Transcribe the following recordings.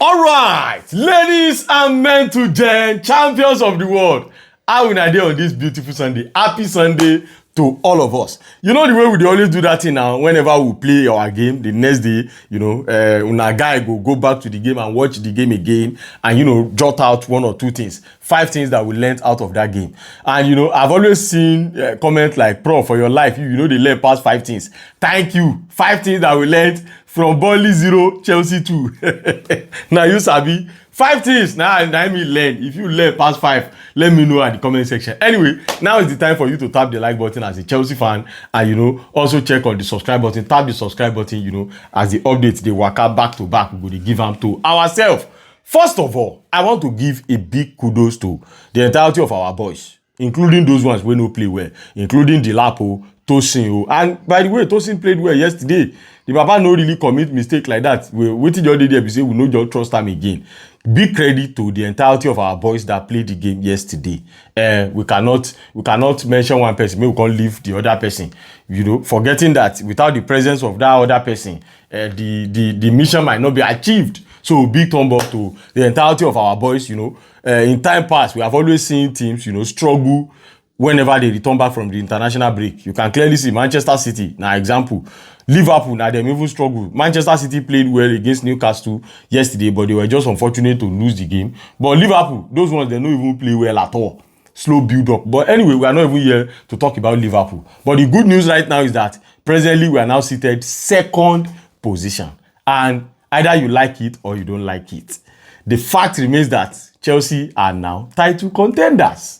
All right, ladies and gentlemen, champions of the world, how will I do on this beautiful Sunday? Happy Sunday to all of us. You know the way we always do that thing now. Whenever we play our game, the next day, when a guy go back to the game and watch the game again, and jot out one or two things, 5 things that we learned out of that game. And I've always seen comment like, "Pro, for your life, you they learn past 5 things." Thank you. 5 things that we learned from Burnley 0, Chelsea 2. Now you sabi 5 things. Now I mean learn. If you learn past 5, let me know at the comment section. Anyway, now is the time for you to tap the like button as a Chelsea fan, and also check on the subscribe button. Tap the subscribe button. As the updates they work out back to back, we go give them to ourselves. First of all, I want to give a big kudos to the entirety of our boys, including those ones we no play well, including Dilapo, Tosin. And by the way, Tosin played well yesterday. The Baba no really commit mistake like that. We waited all day there, we say we no just trust them again. Big credit to the entirety of our boys that played the game yesterday. We cannot mention one person, maybe we can't leave the other person. Forgetting that without the presence of that other person, the mission might not be achieved. So big thumb up to the entirety of our boys. In time past, we have always seen teams, struggle whenever they return back from the international break. You can clearly see Manchester City, now example. Liverpool, now them even struggle. Manchester City played well against Newcastle yesterday, but they were just unfortunate to lose the game. But Liverpool, those ones, they don't even play well at all. Slow build up. But anyway, we are not even here to talk about Liverpool. But the good news right now is that presently we are now seated 2nd position. And either you like it or you don't like it. The fact remains that Chelsea are now title contenders.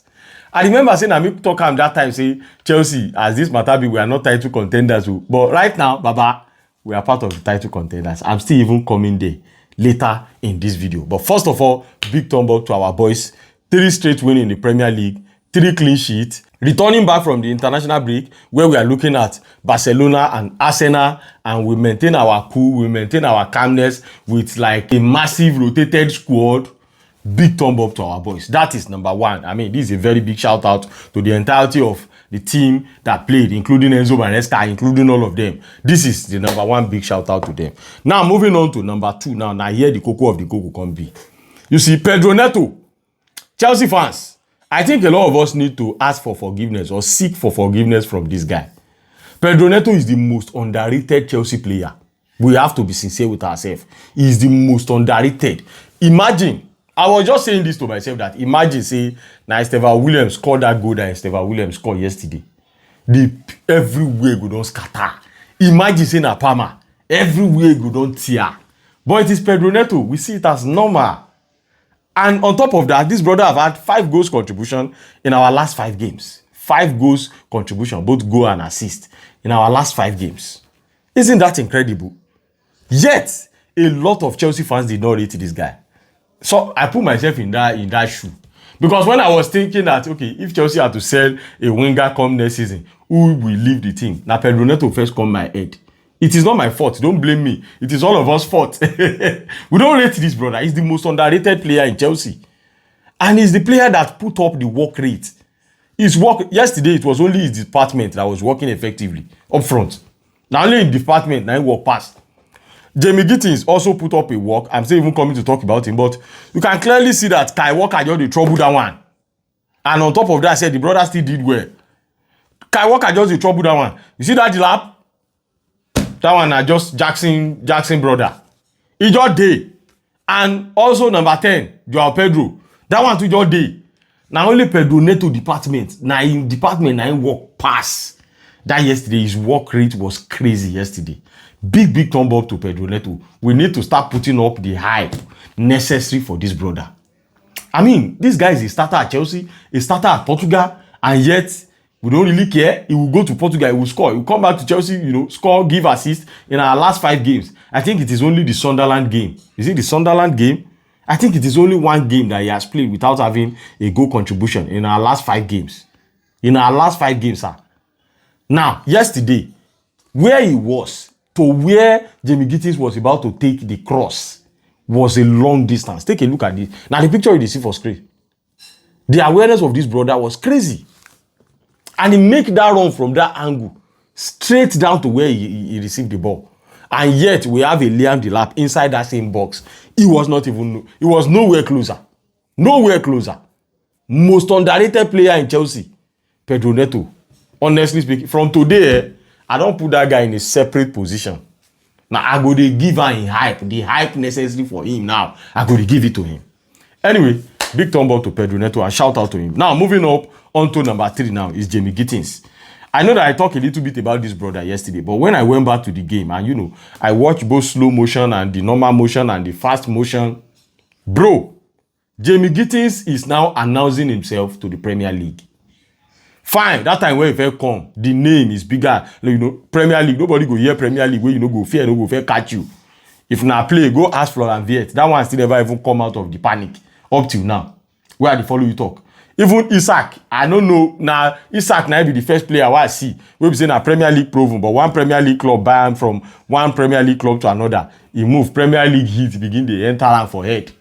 I remember saying, I make talk that time, say, Chelsea, as this matter be, we are not title contenders. But right now, Baba, we are part of the title contenders. I'm still even coming there later in this video. But first of all, big thumb up to our boys. 3 straight wins in the Premier League, 3 clean sheets. Returning back from the international break, where we are looking at Barcelona and Arsenal, and we maintain our cool, we maintain our calmness with like a massive rotated squad. Big thumb up to our boys. That is number 1. I mean, this is a very big shout out to the entirety of the team that played, including Enzo and including all of them. This is the number 1 big shout out to them. Now, moving on to number 2. Now here the cocoa of the cocoa can be. You see, Pedro Neto. Chelsea fans, I think a lot of us need to ask for forgiveness or seek for forgiveness from this guy. Pedro Neto is the most underrated Chelsea player. We have to be sincere with ourselves. He is the most underrated. Imagine, I was just saying this to myself, that imagine, say, now Stephen Williams scored that goal that Stephen Williams scored yesterday. Everywhere go don scatter. Imagine saying a Palmer, everywhere go don tear. But it is Pedro Neto. We see it as normal. And on top of that, this brother have had 5 goals contribution in our last 5 games. 5 goals contribution, both goal and assist, in our last 5 games. Isn't that incredible? Yet, a lot of Chelsea fans did not rate this guy. So I put myself in that shoe. Because when I was thinking that, okay, if Chelsea had to sell a winger come next season, who will leave the team? Now Pedro Neto first come my head. It is not my fault. Don't blame me. It is all of us' fault. We don't rate this brother. He's the most underrated player in Chelsea. And he's the player that put up the work rate. Yesterday, it was only his department that was working effectively up front. Now only in department, now he walk past. Jamie Gittens also put up a work. I'm still even coming to talk about him, but you can clearly see that Kai Walker just the trouble that one. And on top of that, I said the brother still did well. Kai Walker just the trouble that one. You see that lap? That one are just Jackson brother. He just did. And also number 10, Joao Pedro. That one too just did. Now only Pedro Neto department. Now in department, now in work pass. That yesterday, his work rate was crazy yesterday. Big thumb up to Pedro Neto. We need to start putting up the hype necessary for this brother. I mean, this guy is a starter at Chelsea, a starter at Portugal, and yet we don't really care. He will go to Portugal, he will score. He will come back to Chelsea, score, give assist in our last 5 games. I think it is only the Sunderland game. Is it the Sunderland game? I think it is only 1 game that he has played without having a goal contribution in our last 5 games. In our last 5 games, sir. Now, yesterday, where he was to where Jamie Gittens was about to take the cross was a long distance. Take a look at this. Now, the picture you see for screen. The awareness of this brother was crazy. And he make that run from that angle straight down to where he received the ball. And yet we have a Liam Delap inside that same box. He was nowhere closer. Nowhere closer. Most underrated player in Chelsea, Pedro Neto. Honestly speaking, from today, I don't put that guy in a separate position. Now, I go to give him hype. The hype necessary for him now. I go to give it to him. Anyway, big thumb up to Pedro Neto and shout out to him. Now, moving up onto number 3 now is Jamie Gittens. I know that I talked a little bit about this brother yesterday, but when I went back to the game and, I watched both slow motion and the normal motion and the fast motion, bro, Jamie Gittens is now announcing himself to the Premier League. Fine, that time when he first come, the name is bigger. Premier League, nobody go hear Premier League where go fear, no go fear catch you. If na play, go ask Florian Wirtz. That one still never even come out of the panic up till now. Where they follow you talk. Even Isaac, I don't know. Now, Isaac now be the first player I see. We be saying a Premier League proven, but one Premier League club buy him from one Premier League club to another. He moved Premier League heat, begin the enter him for head.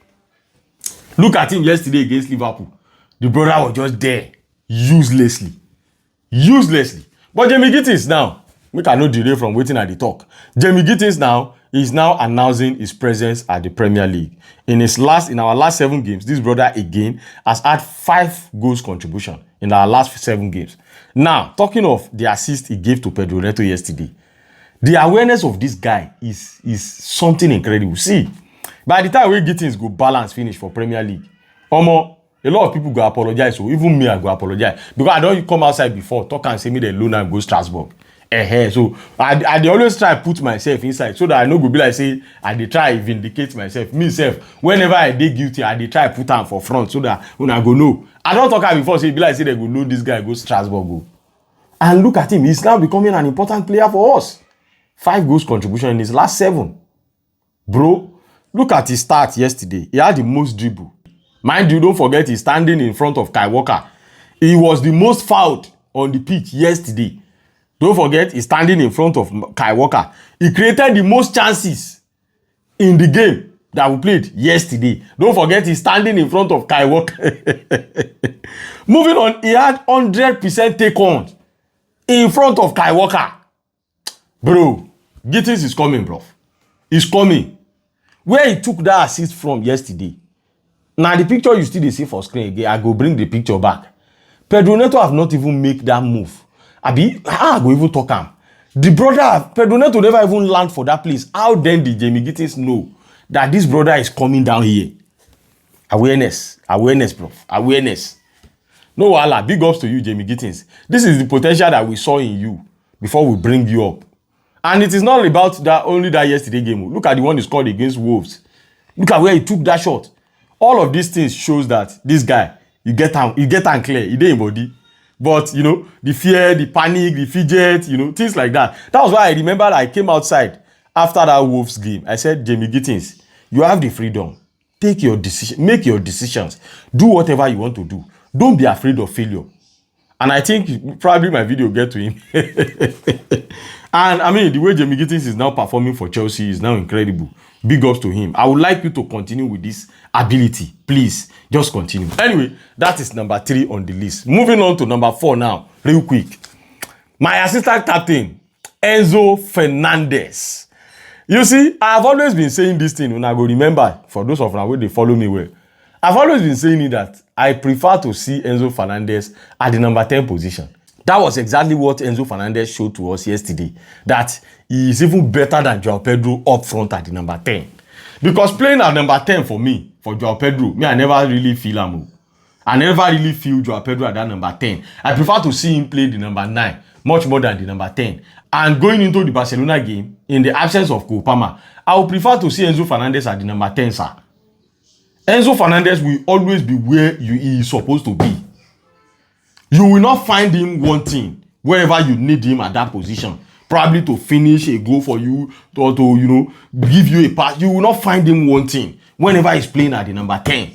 Look at him yesterday against Liverpool. The brother was just there, uselessly. But Jamie Gittens now, we cannot delay from waiting at the talk. Jamie Gittens now is now announcing his presence at the Premier League. In our last 7 games, this brother again has had 5 goals contribution in our last 7 games. Now, talking of the assist he gave to Pedro Neto yesterday, the awareness of this guy is something incredible. See, by the time we Gittens go balance finish for Premier League, a lot of people go apologize. So even me, I go apologize. Because I don't come outside before, talk and say me the loan and go Strasbourg. So I always try to put myself inside so that I no go be like say I dey try vindicate myself. Myself, whenever I dey guilty, I dey try put am for front so that when I go know. I don't talk before say be like say they go know this guy go Strasbourg go. And look at him, he's now becoming an important player for us. 5 goals contribution in his last 7. Bro, look at his stats yesterday. He had the most dribble. Mind you, don't forget he's standing in front of Kai Walker. He was the most fouled on the pitch yesterday. Don't forget he's standing in front of Kai Walker. He created the most chances in the game that we played yesterday. Don't forget he's standing in front of Kai Walker. Moving on, he had 100% take-on in front of Kai Walker. Bro, Gittens is coming, bro. He's coming. Where he took that assist from yesterday. Now, the picture you still see for screen again, I go bring the picture back. Pedro Neto have not even make that move. How I go even talk him? The brother, Pedro Neto never even land for that place. How then did Jamie Gittens know that this brother is coming down here? Awareness, bro. Awareness. No wahala. Big ups to you, Jamie Gittens. This is the potential that we saw in you before we bring you up. And it is not about that only that yesterday game. Look at the one he scored against Wolves. Look at where he took that shot. All of these things shows that this guy, you get him clear, he didn't body. But, the fear, the panic, the fidget, things like that. That was why I remember I came outside after that Wolves game. I said, Jamie Gittens, you have the freedom. Take your decision, make your decisions. Do whatever you want to do. Don't be afraid of failure. And I think probably my video get to him. And the way Jamie Gittens is now performing for Chelsea is now incredible. Big ups to him. I would like you to continue with this ability. Please, just continue. Anyway, that is number 3 on the list. Moving on to number 4 now, real quick. My assistant captain, Enzo Fernandez. You see, I've always been saying this thing when I go remember, for those of you where they follow me well. I've always been saying it that I prefer to see Enzo Fernandez at the number 10 position. That was exactly what Enzo Fernandez showed to us yesterday. That he is even better than Joao Pedro up front at the number 10. Because playing at number 10 for me, for Joao Pedro, I never really feel him. I never really feel Joao Pedro at that number 10. I prefer to see him play the number 9, much more than the number 10. And going into the Barcelona game, in the absence of Kopama, I would prefer to see Enzo Fernandez at the number 10, sir. Enzo Fernandez will always be where he is supposed to be. You will not find him wanting wherever you need him at that position. Probably to finish a goal for you, or to give you a pass. You will not find him wanting whenever he's playing at the number 10.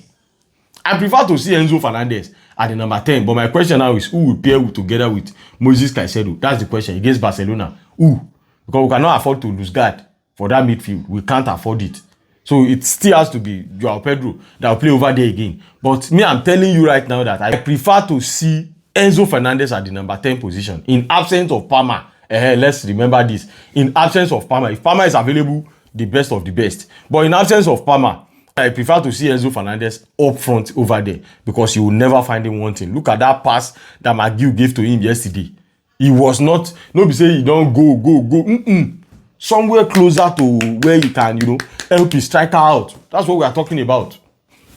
I prefer to see Enzo Fernandez at the number 10. But my question now is, who will pair together with Moises Caicedo? That's the question against Barcelona. Who? Because we cannot afford to lose guard for that midfield. We can't afford it. So it still has to be Joao Pedro that will play over there again. But me, I'm telling you right now that I prefer to see Enzo Fernandez at the number 10 position in absence of Palmer Let's remember this. In absence of Palmer, if Palmer is available, the best of the best. But in absence of Palmer, I prefer to see Enzo Fernandez up front over there because you will never find him wanting. Look at that pass that McGill gave to him yesterday. He was not, nobody say he don't go. Somewhere closer to where you can, help his striker out. That's what we are talking about.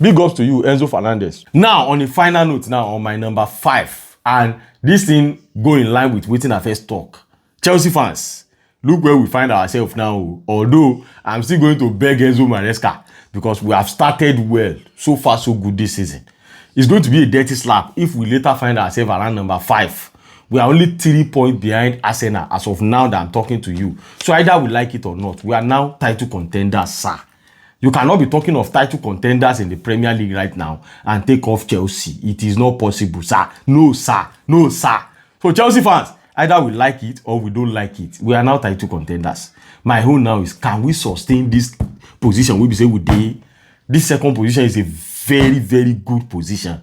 Big ups to you, Enzo Fernandez. Now, on the final note, now on my number 5, and this thing go in line with waiting I first talk. Chelsea fans, look where we find ourselves now. Although I'm still going to beg Enzo Maresca because we have started well, so far so good this season. It's going to be a dirty slap if we later find ourselves around number 5. We are only 3 points behind Arsenal as of now that I'm talking to you. So either we like it or not, we are now title contenders, sir. You cannot be talking of title contenders in the Premier League right now and take off Chelsea. It is not possible, sir. No, sir. No, sir. So Chelsea fans, either we like it or we don't like it. We are now title contenders. My whole now is, can we sustain this position? We say we did. This second position is a very, very good position.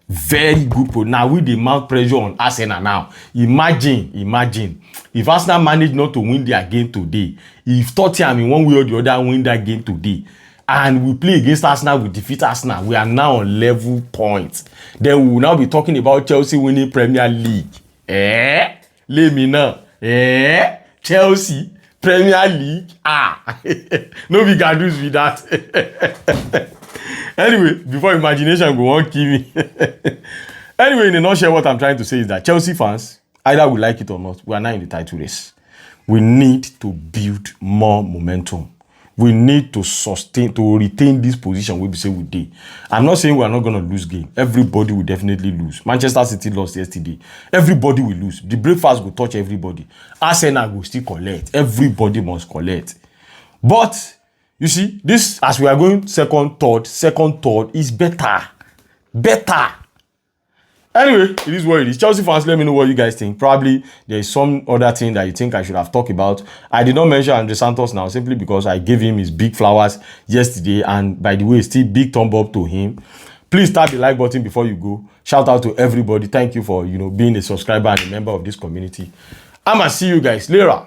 Very good. Now with the mount pressure on Arsenal now. Imagine. If Arsenal managed not to win their game today, if Tottenham in one way or the other win that game today, and we play against Arsenal, we defeat Arsenal, we are now on level points. Then we will now be talking about Chelsea winning Premier League. Let me know. Chelsea, Premier League. No big gadoos with that. Anyway, before imagination go on kill me. Anyway, in a nutshell, what I'm trying to say is that Chelsea fans, either we like it or not, we are now in the title race. We need to build more momentum. We need to sustain, to retain this position we say we did. I'm not saying we are not going to lose game. Everybody will definitely lose. Manchester City lost yesterday. Everybody will lose. The breakfast will touch everybody. Arsenal will still collect. Everybody must collect. But you see, this, as we are going second, third is better. Better. Anyway, it is what it is. Chelsea fans, let me know what you guys think. Probably there is some other thing that you think I should have talked about. I did not mention Andre Santos now simply because I gave him his big flowers yesterday. And by the way, still big thumb up to him. Please tap the like button before you go. Shout out to everybody. Thank you for, being a subscriber and a member of this community. I'ma see you guys later.